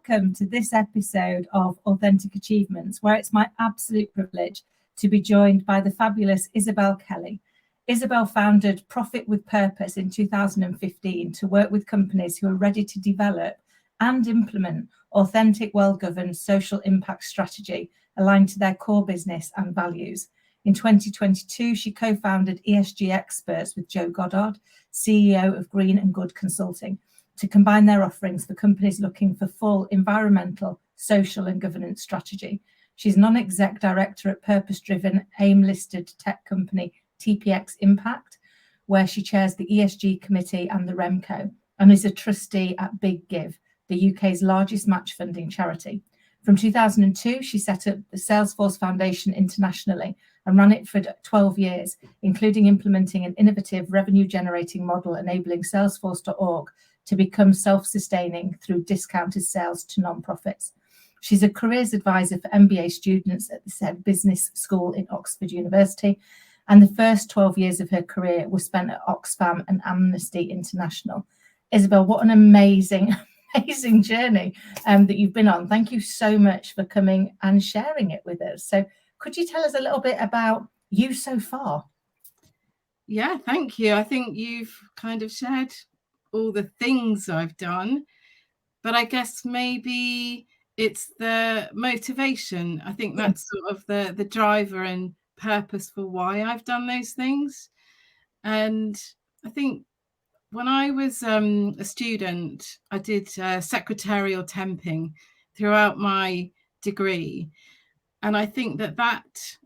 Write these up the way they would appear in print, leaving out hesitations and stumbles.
welcome to this episode of Authentic Achievements, where it's my absolute privilege to be joined by the fabulous Isabel Kelly. Isabel founded Profit with Purpose in 2015 to work with companies who are ready to develop and implement authentic, well-governed social impact strategy aligned to their core business and values. In 2022, she co-founded ESG Experts with Jo Goddard, CEO of Green and Good Consulting, to combine their offerings for companies looking for full environmental, social and governance strategy. She's non-exec director at purpose-driven, AIM-listed tech company TPX Impact, where she chairs the ESG committee and the REMCO, and is a trustee at Big Give, the UK's largest match funding charity. From 2002, she set up the Salesforce Foundation internationally and ran it for 12 years, including implementing an innovative revenue-generating model enabling Salesforce.org to become self-sustaining through discounted sales to non-profits. She's a careers advisor for MBA students at the said business school in Oxford University, and the first 12 years of her career was spent at Oxfam and Amnesty International. Isabel, what an amazing journey that you've been on. Thank you so much for coming and sharing it with us. So could you tell us a little bit about you so far? Yeah, thank you. I think you've kind of shared all the things I've done, but I guess maybe it's the motivation. I think that's sort of the driver and purpose for why I've done those things. And I think when I was a student, I did secretarial temping throughout my degree. And I think that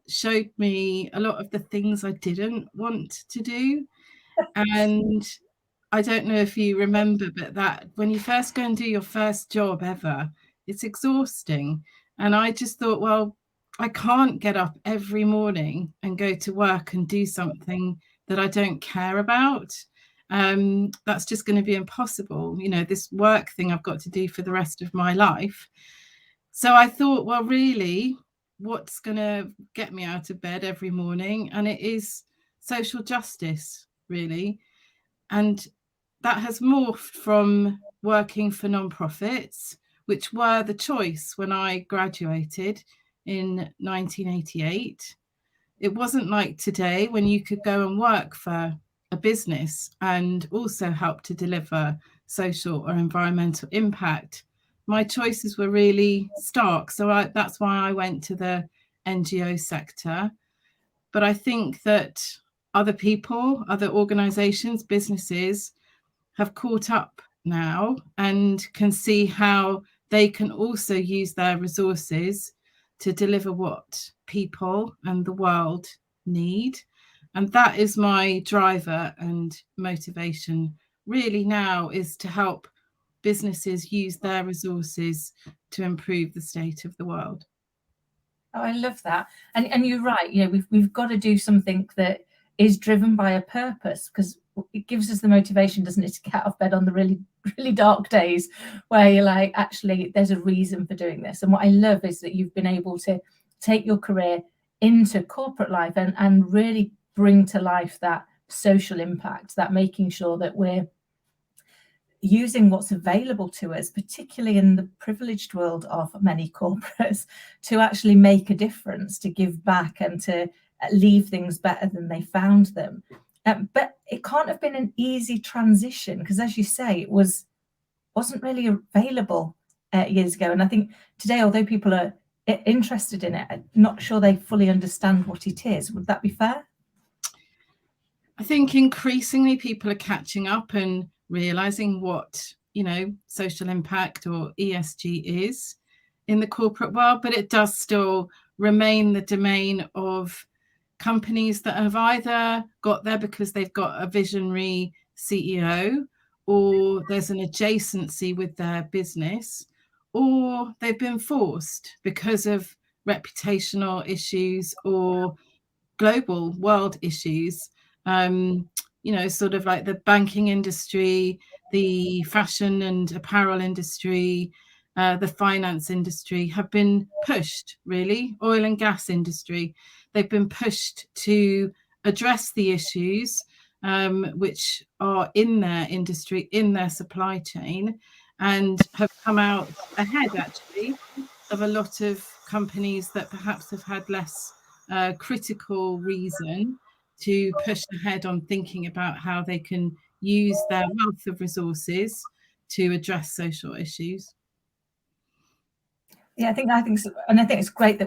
showed me a lot of the things I didn't want to do. And I don't know if you remember, but that when you first go and do your first job ever, it's exhausting. And I just thought, well, I can't get up every morning and go to work and do something that I don't care about. That's just going to be impossible. You know, this work thing I've got to do for the rest of my life. So I thought, well, really, what's going to get me out of bed every morning? And it is social justice, really. And that has morphed from working for non-profits, which were the choice when I graduated in 1988. It wasn't like today when you could go and work for a business and also help to deliver social or environmental impact. My choices were really stark. So that's why I went to the NGO sector. But I think that other people, other organizations, businesses have caught up now and can see how they can also use their resources to deliver what people and the world need. And that is my driver and motivation really now, is to help businesses use their resources to improve the state of the world. Oh, I love that. And you're right, you know, we've got to do something that is driven by a purpose, because it gives us the motivation, doesn't it, to get out of bed on the really, really dark days where you're like, actually, there's a reason for doing this. And what I love is that you've been able to take your career into corporate life and really bring to life that social impact, that making sure that we're using what's available to us, particularly in the privileged world of many corporates, to actually make a difference, to give back and to leave things better than they found them. But it can't have been an easy transition, because as you say, it wasn't really available years ago. And I think today, although people are interested in it, I'm not sure they fully understand what it is. Would that be fair? I think increasingly people are catching up and realizing what, you know, social impact or ESG is in the corporate world, but it does still remain the domain of companies that have either got there because they've got a visionary CEO, or there's an adjacency with their business, or they've been forced because of reputational issues or global world issues. You know, sort of like the banking industry, the fashion and apparel industry, the finance industry have been pushed, really, oil and gas industry. They've been pushed to address the issues which are in their industry, in their supply chain. and have come out ahead actually of a lot of companies that perhaps have had less critical reason to push ahead on thinking about how they can use their wealth of resources to address social issues. Yeah, I think so. And I think it's great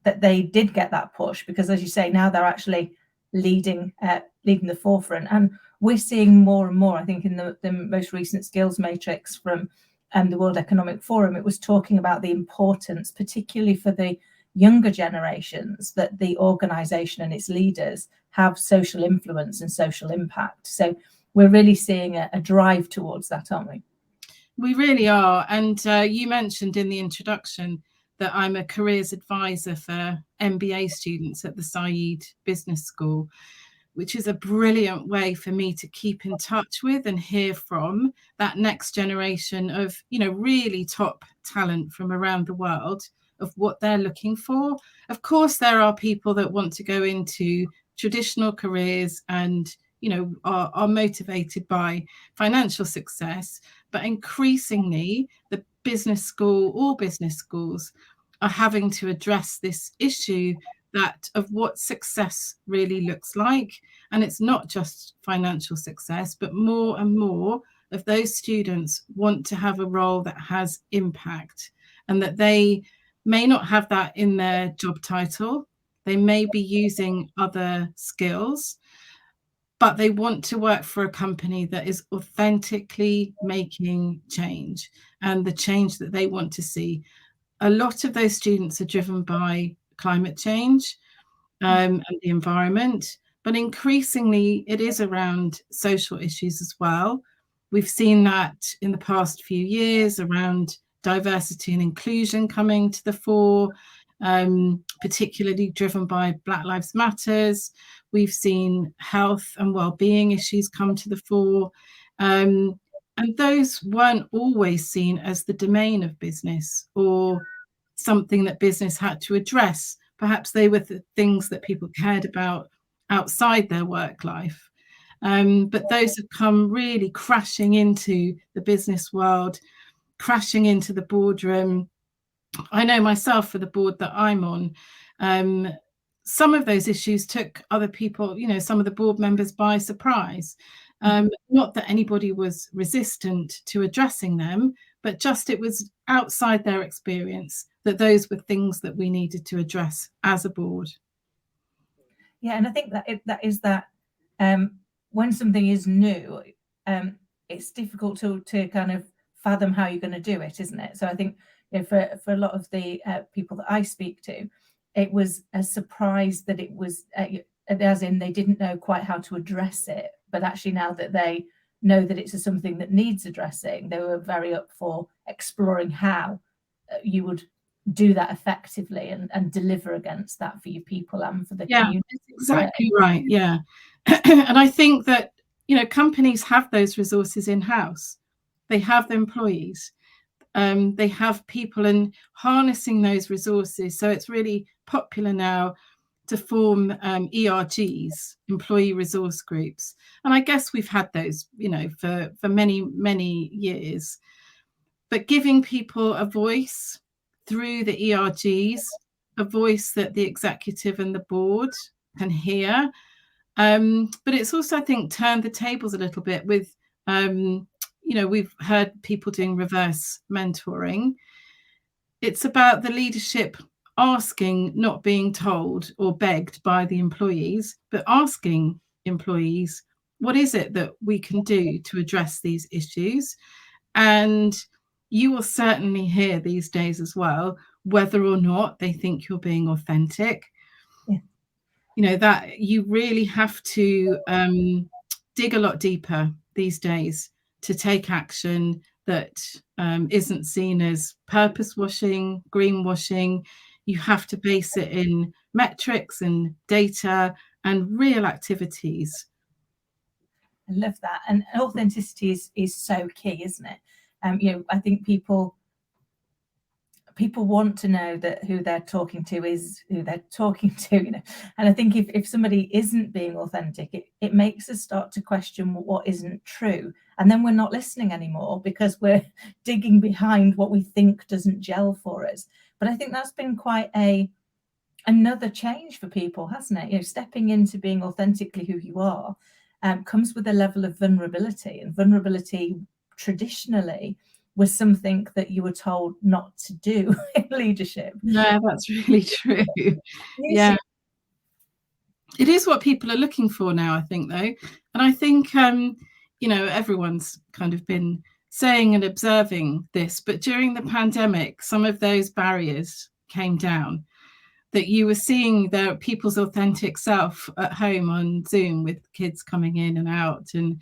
that they did get that push, because as you say, now they're actually leading the forefront, and we're seeing more and more. I think in the most recent skills matrix from the World Economic Forum, it was talking about the importance, particularly for the younger generations, that the organization and its leaders have social influence and social impact. So we're really seeing a drive towards that, aren't we? We really are. And you mentioned in the introduction that I'm a careers advisor for MBA students at the Said Business School, which is a brilliant way for me to keep in touch with and hear from that next generation of, really top talent from around the world, of what they're looking for. Of course, there are people that want to go into traditional careers and, are motivated by financial success. But increasingly, the business school or business schools are having to address this issue of what success really looks like. And it's not just financial success, but more and more of those students want to have a role that has impact, and that they may not have that in their job title. They may be using other skills, but they want to work for a company that is authentically making change, and the change that they want to see. A lot of those students are driven by climate change and the environment, but increasingly it is around social issues as well. We've seen that in the past few years around diversity and inclusion coming to the fore, particularly driven by Black Lives Matters. We've seen health and well-being issues come to the fore. And those weren't always seen as the domain of business or something that business had to address. Perhaps they were the things that people cared about outside their work life. But those have come really crashing into the business world, crashing into the boardroom. I know myself, for the board that I'm on, some of those issues took other people, some of the board members, by surprise. Not that anybody was resistant to addressing them, but just it was outside their experience that those were things that we needed to address as a board. Yeah, and I think that when something is new, it's difficult to kind of fathom how you're going to do it, isn't it? So I think for a lot of the people that I speak to, it was a surprise that it was, as in they didn't know quite how to address it. But actually, now that they know that it's something that needs addressing, they were very up for exploring how you would do that effectively and deliver against that for your people and for the community. That's exactly right. Yeah. And I think that, companies have those resources in-house. They have the employees. They have people, and harnessing those resources. So it's really popular now to form ERGs, employee resource groups. And I guess we've had those, for many, many years. But giving people a voice through the ERGs, a voice that the executive and the board can hear. But it's also, I think, turned the tables a little bit with, we've heard people doing reverse mentoring. It's about the leadership asking, not being told or begged by the employees, but asking employees, what is it that we can do to address these issues? And you will certainly hear these days as well, whether or not they think you're being authentic. Yeah. That you really have to dig a lot deeper these days to take action that isn't seen as purpose washing, greenwashing. You have to base it in metrics and data and real activities. I love that. And authenticity is so key, isn't it? I think people people want to know that who they're talking to is who they're talking to, and I think if somebody isn't being authentic, it makes us start to question what isn't true, and then we're not listening anymore because we're digging behind what we think doesn't gel for us. But I think that's been quite another change for people, hasn't it? Stepping into being authentically who you are comes with a level of vulnerability, and vulnerability traditionally was something that you were told not to do in leadership. Yeah, that's really true. Yeah. It is what people are looking for now, I think, though. And I think, everyone's kind of been saying and observing this, but during the pandemic, some of those barriers came down, that you were seeing people's authentic self at home on Zoom with kids coming in and out. And,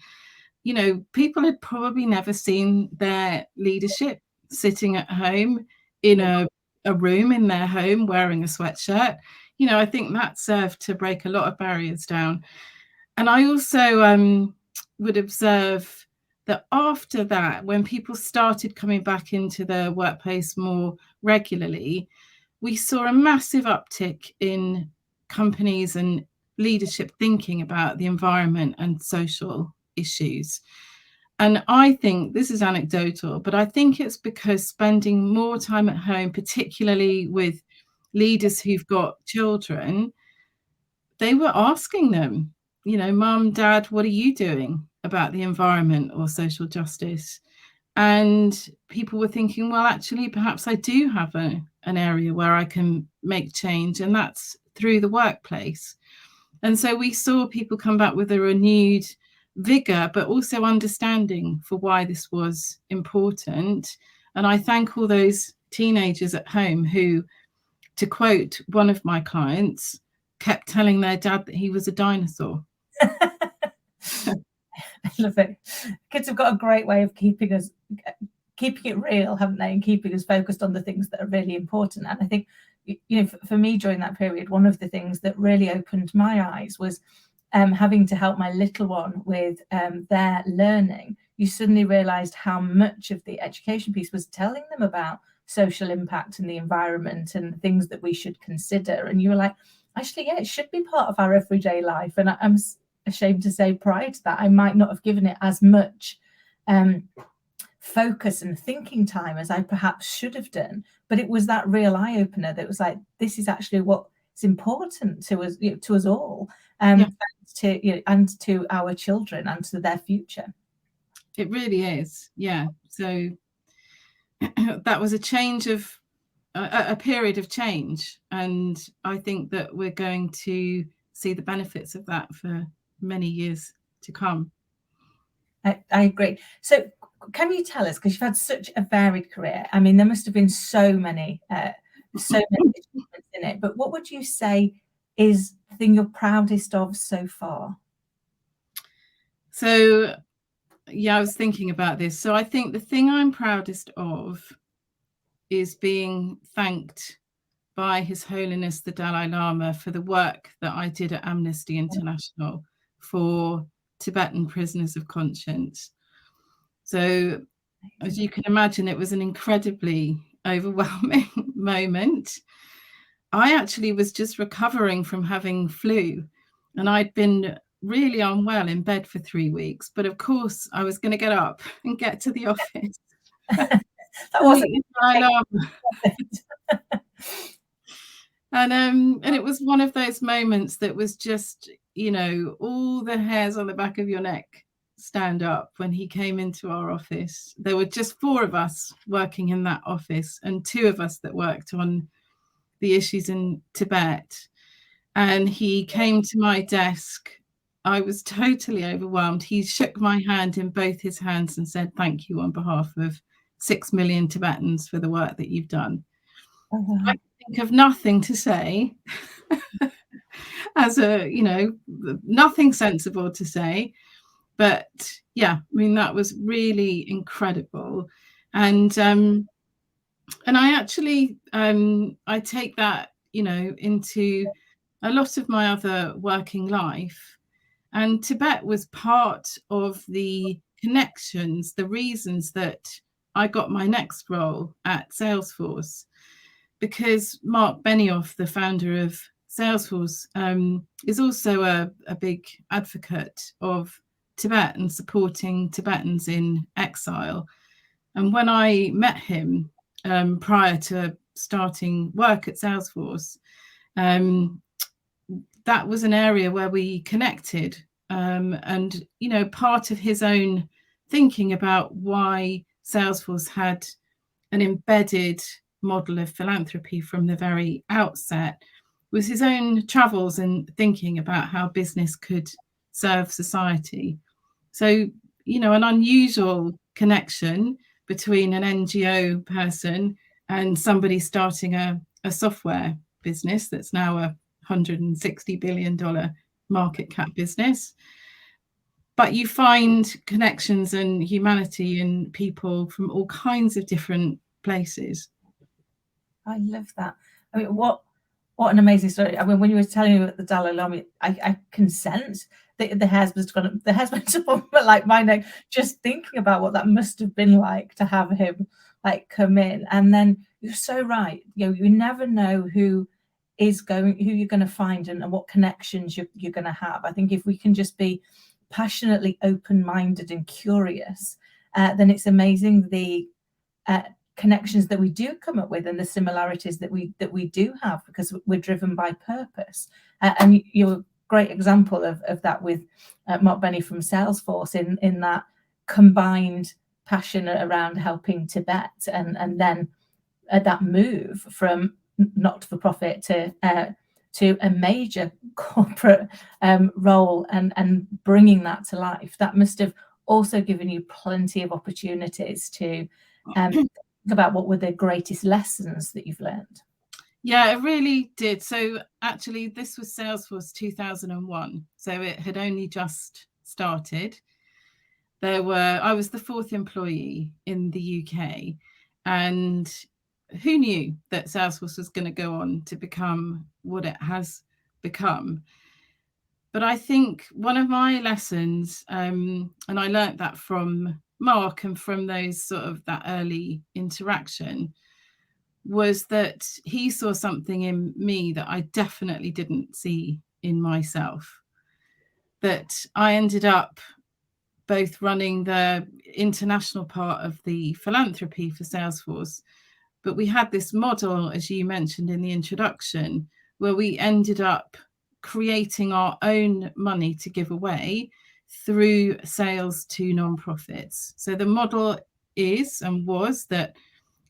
people had probably never seen their leadership sitting at home in a room in their home wearing a sweatshirt. I think that served to break a lot of barriers down. And I also would observe that after that, when people started coming back into the workplace more regularly, we saw a massive uptick in companies and leadership thinking about the environment and social issues. And I think, this is anecdotal, but I think it's because spending more time at home, particularly with leaders who've got children, they were asking them, Mum, Dad, what are you doing about the environment or social justice? And people were thinking, well, actually, perhaps I do have an area where I can make change, and that's through the workplace. And so we saw people come back with a renewed vigor, but also understanding for why this was important. And I thank all those teenagers at home who, to quote one of my clients, kept telling their dad that he was a dinosaur. I love it. Kids have got a great way of keeping it real, haven't they? And keeping us focused on the things that are really important. And I think, for me during that period, one of the things that really opened my eyes was having to help my little one with their learning. You suddenly realized how much of the education piece was telling them about social impact and the environment and things that we should consider. And you were like, actually, yeah, it should be part of our everyday life. And I'm ashamed to say, prior to that, I might not have given it as much focus and thinking time as I perhaps should have done. But it was that real eye-opener that was like, this is actually what's important to us all, and to our children and to their future. It really is. Yeah. So that was a change of a period of change. And I think that we're going to see the benefits of that for many years to come. I agree. So can you tell us, because you've had such a varied career, I mean, there must have been so many achievements in it, but what would you say is the thing you're proudest of so far? So, yeah, I was thinking about this. So I think the thing I'm proudest of is being thanked by His Holiness the Dalai Lama for the work that I did at Amnesty International for Tibetan prisoners of conscience. So, as you can imagine, it was an incredibly overwhelming moment. I actually was just recovering from having flu, and I'd been really unwell in bed for 3 weeks. But of course, I was going to get up and get to the office. That wasn't and it was one of those moments that was just, all the hairs on the back of your neck stand up when he came into our office. There were just 4 of us working in that office and 2 of us that worked on the issues in Tibet. And he came to my desk. I was totally overwhelmed. He shook my hand in both his hands and said, "Thank you on behalf of 6 million Tibetans for the work that you've done." I think of nothing to say as nothing sensible to say. But yeah, I mean, that was really incredible. And I actually, I take that, into a lot of my other working life. And Tibet was part of the connections, the reasons that I got my next role at Salesforce, because Mark Benioff, the founder of Salesforce, is also a big advocate of Tibet and supporting Tibetans in exile. And when I met him prior to starting work at Salesforce, that was an area where we connected. And, you know, part of his own thinking about why Salesforce had an embedded model of philanthropy from the very outset was his own travels and thinking about how business could serve society. So, you know, an unusual connection between an NGO person and somebody starting a software business that's now a $160 billion market cap business. But you find connections and humanity in people from all kinds of different places. I love that. I mean, what an amazing story. I mean, when you were telling me about the Dalai Lama, I can sense the hairs went up like my neck, just thinking about what that must have been like to have him like come in. And then you're so right. You know, you never know who you're going to find and what connections you're going to have. I think if we can just be passionately open-minded and curious, then it's amazing the connections that we do come up with and the similarities that we do have, because we're driven by purpose. And you're a great example of that with Mark Benny from Salesforce in that combined passion around helping Tibet, and then that move from not-for-profit to a major corporate role and bringing that to life. That must have also given you plenty of opportunities to think about what were the greatest lessons that you've learned. Yeah, it really did. So actually, this was Salesforce 2001. So it had only just started. I was the fourth employee in the UK, and who knew that Salesforce was going to go on to become what it has become? But I think one of my lessons, and I learned that from Mark and from those sort of that early interaction, was that he saw something in me that I definitely didn't see in myself. That I ended up both running the international part of the philanthropy for Salesforce, but we had this model, as you mentioned in the introduction, where we ended up creating our own money to give away through sales to nonprofits. So the model is and was that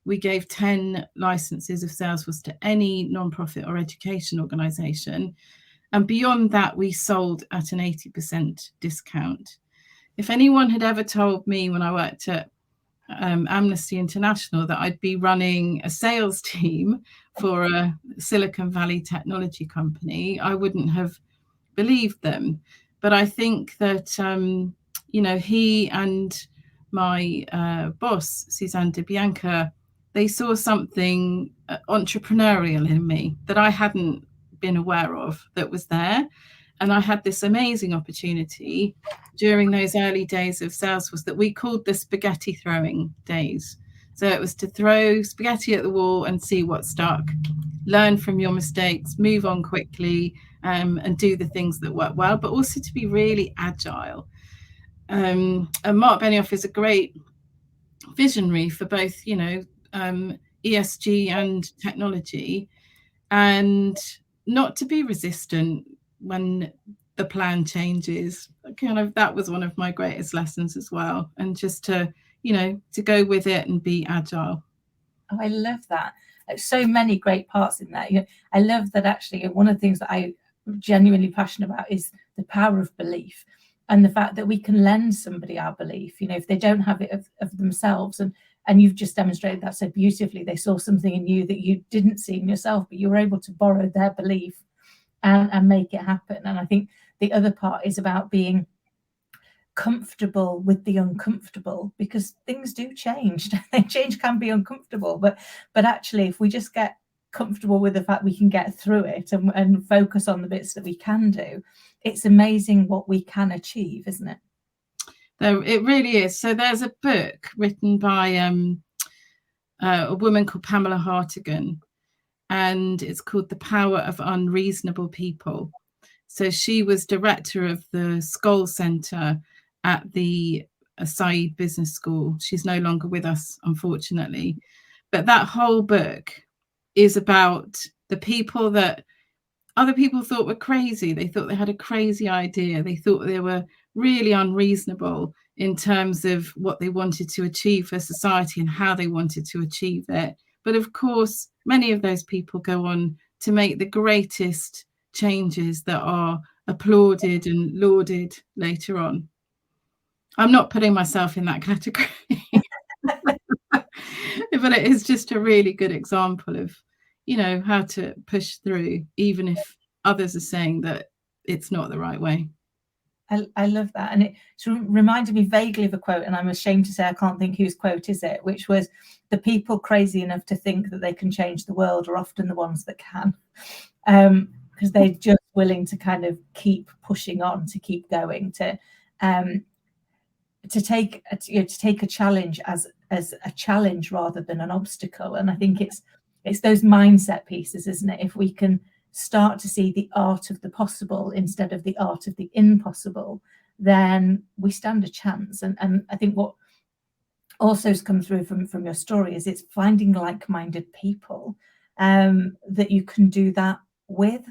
we gave 10 licenses of Salesforce to any nonprofit or education organization. And beyond that, we sold at an 80% discount. If anyone had ever told me when I worked at Amnesty International that I'd be running a sales team for a Silicon Valley technology company, I wouldn't have believed them. But I think that, you know, he and my boss, Suzanne DeBianca, they saw something entrepreneurial in me that I hadn't been aware of that was there. And I had this amazing opportunity during those early days of Salesforce that we called the spaghetti throwing days. So it was to throw spaghetti at the wall and see what stuck, learn from your mistakes, move on quickly, and do the things that work well, but also to be really agile. And Mark Benioff is a great visionary for both, you know, ESG and technology, and not to be resistant when the plan changes. Kind of that was one of my greatest lessons as well, and just to, you know, to go with it and be agile. Oh, I love that. There's so many great parts in that. You know, I love that actually one of the things that I'm genuinely passionate about is the power of belief, and the fact that we can lend somebody our belief, you know, if they don't have it of themselves. And you've just demonstrated that so beautifully. They saw something in you that you didn't see in yourself, but you were able to borrow their belief and make it happen. And I think the other part is about being comfortable with the uncomfortable, because things do change. Change can be uncomfortable, but actually, if we just get comfortable with the fact we can get through it and focus on the bits that we can do, it's amazing what we can achieve, isn't it? It really is. So there's a book written by a woman called Pamela Hartigan, and it's called The Power of Unreasonable People. So she was director of the Skoll Centre at the Said Business School. She's no longer with us, unfortunately. But that whole book is about the people that other people thought were crazy. They thought they had a crazy idea. They thought they were really unreasonable in terms of what they wanted to achieve for society and how they wanted to achieve it. But of course, many of those people go on to make the greatest changes that are applauded and lauded later on. I'm not putting myself in that category, but it is just a really good example of, how to push through, even if others are saying that it's not the right way. I love that. And it reminded me vaguely of a quote, and I'm ashamed to say I can't think whose quote is it, which was, the people crazy enough to think that they can change the world are often the ones that can, because they're just willing to kind of keep pushing on, to keep going, to take a challenge as a challenge rather than an obstacle. And I think it's those mindset pieces, isn't it? If we can start to see the art of the possible instead of the art of the impossible, then we stand a chance. And I think what also has come through from your story is it's finding like-minded people that you can do that with,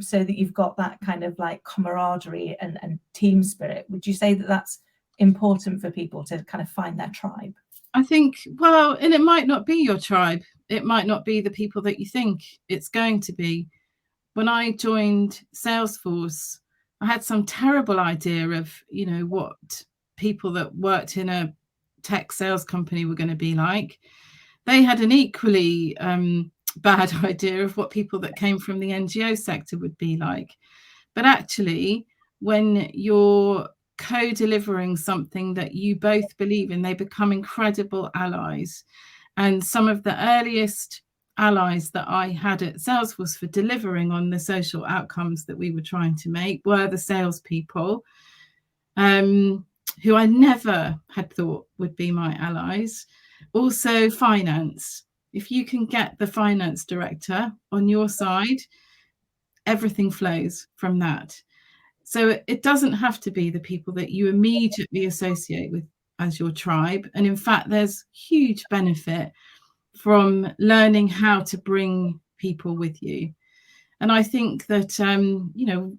so that you've got that kind of like camaraderie and team spirit. Would you say that that's important for people to kind of find their tribe? I think, well, and it might not be your tribe. It might not be the people that you think it's going to be. When I joined Salesforce, I had some terrible idea of, what people that worked in a tech sales company were going to be like. They had an equally bad idea of what people that came from the NGO sector would be like. But actually, when you're co-delivering something that you both believe in, they become incredible allies. And some of the earliest allies that I had at Salesforce for delivering on the social outcomes that we were trying to make were the salespeople, who I never had thought would be my allies. Also finance. If you can get the finance director on your side, everything flows from that. So it doesn't have to be the people that you immediately associate with as your tribe. And in fact, there's huge benefit from learning how to bring people with you. And I think that,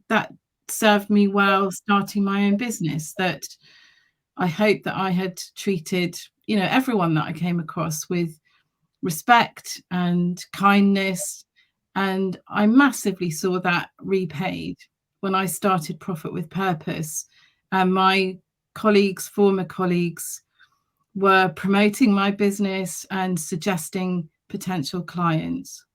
that served me well starting my own business, that I hope that I had treated, everyone that I came across with respect and kindness. And I massively saw that repaid when I started Profit with Purpose. And my former colleagues, were promoting my business and suggesting potential clients.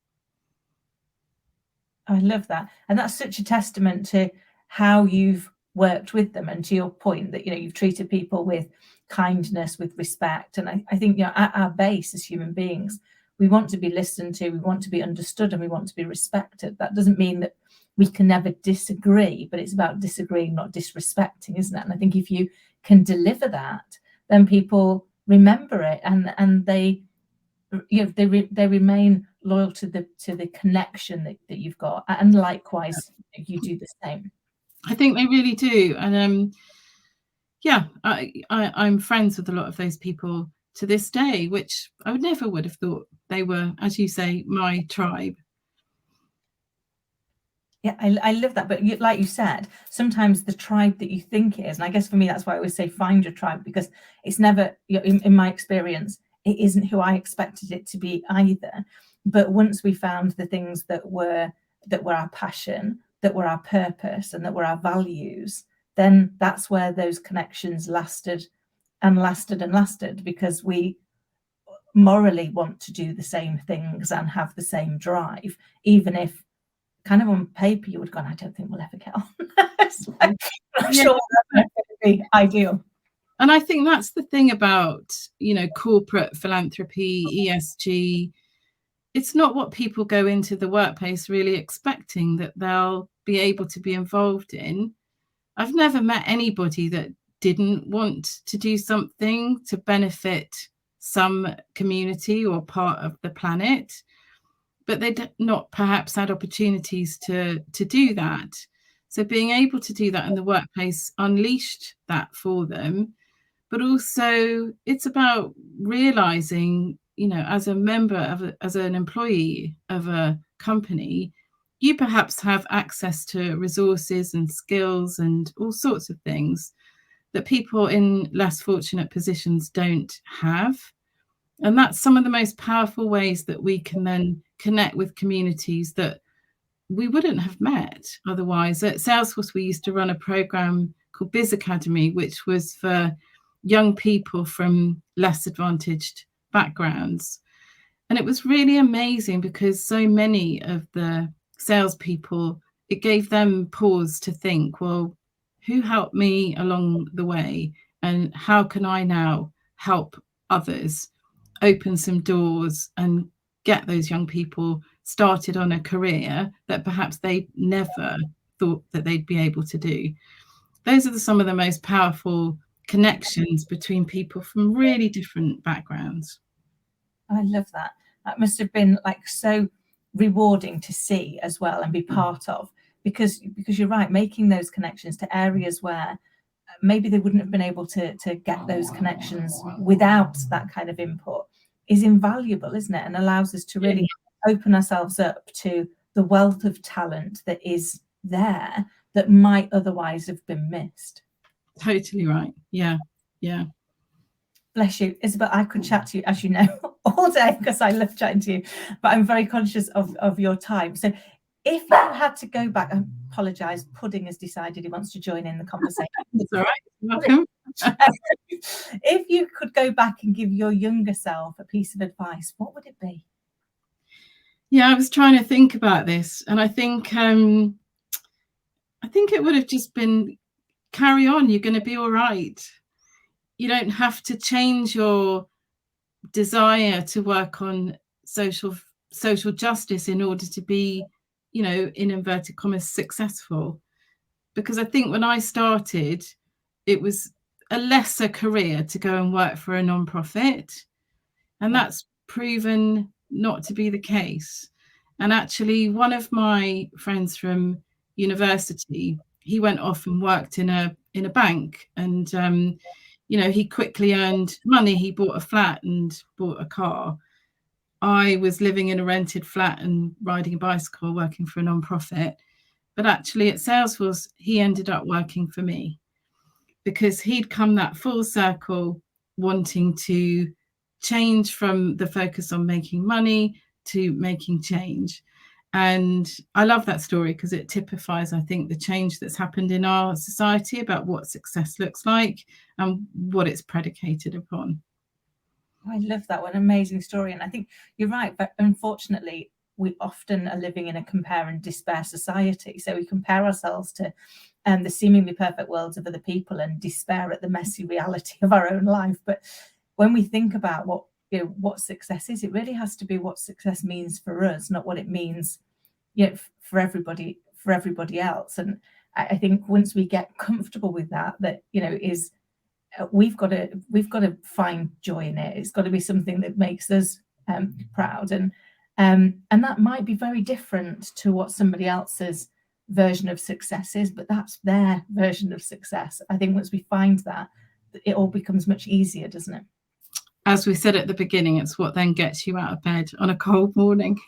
I love that. And that's such a testament to how you've worked with them, and to your point that, you've treated people with kindness, with respect. And I think, at our base as human beings, we want to be listened to, we want to be understood, and we want to be respected. That doesn't mean that we can never disagree, but it's about disagreeing, not disrespecting, isn't it? And I think if you can deliver that, then people remember it, and they remain loyal to the connection that you've got, and likewise you do the same. I think they really do. And I'm friends with a lot of those people to this day, which I would have thought they were, as you say, my tribe. Yeah, I love that. But like you said, sometimes the tribe that you think it is, and I guess for me, that's why I always say find your tribe, because it's never, in my experience, it isn't who I expected it to be either. But once we found the things that were our passion, that were our purpose, and that were our values, then that's where those connections lasted and lasted and lasted, because we morally want to do the same things and have the same drive, even if kind of on paper you would have gone, I don't think we'll ever get on. I'm sure that's going to be ideal. And I think that's the thing about, corporate philanthropy, ESG. It's not what people go into the workplace really expecting that they'll be able to be involved in. I've never met anybody that didn't want to do something to benefit some community or part of the planet, but they'd not perhaps had opportunities to do that. So being able to do that in the workplace unleashed that for them. But also it's about realizing, as a member as an employee of a company, you perhaps have access to resources and skills and all sorts of things that people in less fortunate positions don't have. And that's some of the most powerful ways that we can then connect with communities that we wouldn't have met otherwise. At Salesforce, we used to run a program called Biz Academy, which was for young people from less advantaged backgrounds. And it was really amazing because so many of the salespeople, it gave them pause to think, well, who helped me along the way? And how can I now help others open some doors and get those young people started on a career that perhaps they never thought that they'd be able to do? Those are some of the most powerful connections between people from really different backgrounds. I love that. That must have been like so rewarding to see as well and be part of, because you're right, making those connections to areas where maybe they wouldn't have been able to get those connections without that kind of input is invaluable, isn't it? And allows us to really open ourselves up to the wealth of talent that is there that might otherwise have been missed. Totally right. Yeah. Bless you, Isabel. I could chat to you, as you know, all day because I love chatting to you, but I'm very conscious of your time. So if you had to go back, I apologise, Pudding has decided he wants to join in the conversation. That's all right. Welcome. If you could go back and give your younger self a piece of advice, what would it be? Yeah, I was trying to think about this, and I think it would have just been, carry on. You're going to be all right. You don't have to change your desire to work on social justice in order to be, in inverted commas, successful. Because I think when I started, it was a lesser career to go and work for a non-profit. And that's proven not to be the case. And actually, one of my friends from university, he went off and worked in a bank, and he quickly earned money. He bought a flat and bought a car. I was living in a rented flat and riding a bicycle, working for a non-profit. But actually at Salesforce, he ended up working for me because he'd come that full circle, wanting to change from the focus on making money to making change. And I love that story because it typifies, I think, the change that's happened in our society about what success looks like and what it's predicated upon. I love that one. Amazing story. And I think you're right. But unfortunately, we often are living in a compare and despair society. So we compare ourselves to the seemingly perfect worlds of other people and despair at the messy reality of our own life. But when we think about what success is, it really has to be what success means for us, not what it means for everybody else. And I think once we get comfortable with that is we've got to find joy in it. It's got to be something that makes us proud, and that might be very different to what somebody else's version of success is, but that's their version of success. I think once we find that, it all becomes much easier, doesn't it? As we said at the beginning, it's what then gets you out of bed on a cold morning.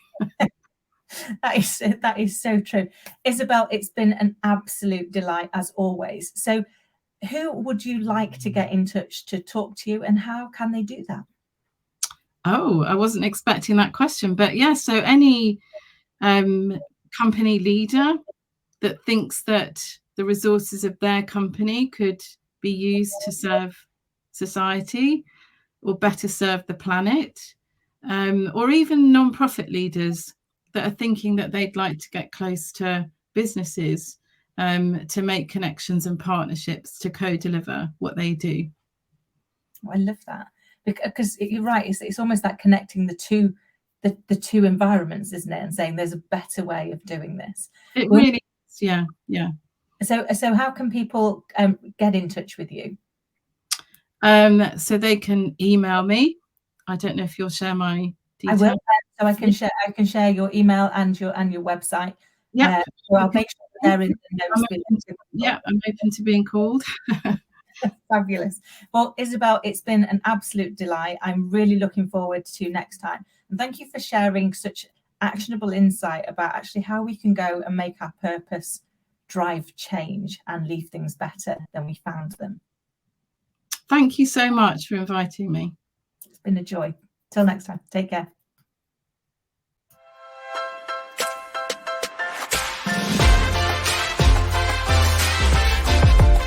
That is so true. Isabel, it's been an absolute delight as always. So who would you like to get in touch to talk to you, and how can they do that? Oh, I wasn't expecting that question, but yeah, so any company leader that thinks that the resources of their company could be used to serve society or better serve the planet, or even non-profit leaders that are thinking that they'd like to get close to businesses to make connections and partnerships to co-deliver what they do. I love that, because you're right. It's almost like connecting the two environments, isn't it? And saying there's a better way of doing this. It really is, yeah. So how can people get in touch with you? So they can email me. I don't know if you'll share my details. I will, so I can share your email and your website. Yeah, so I'll make sure that they're in the notes. I'm open to being called. Fabulous. Well, Isabel, it's been an absolute delight. I'm really looking forward to next time. And thank you for sharing such actionable insight about actually how we can go and make our purpose drive change and leave things better than we found them. Thank you so much for inviting me. It's been a joy. Till next time. Take care.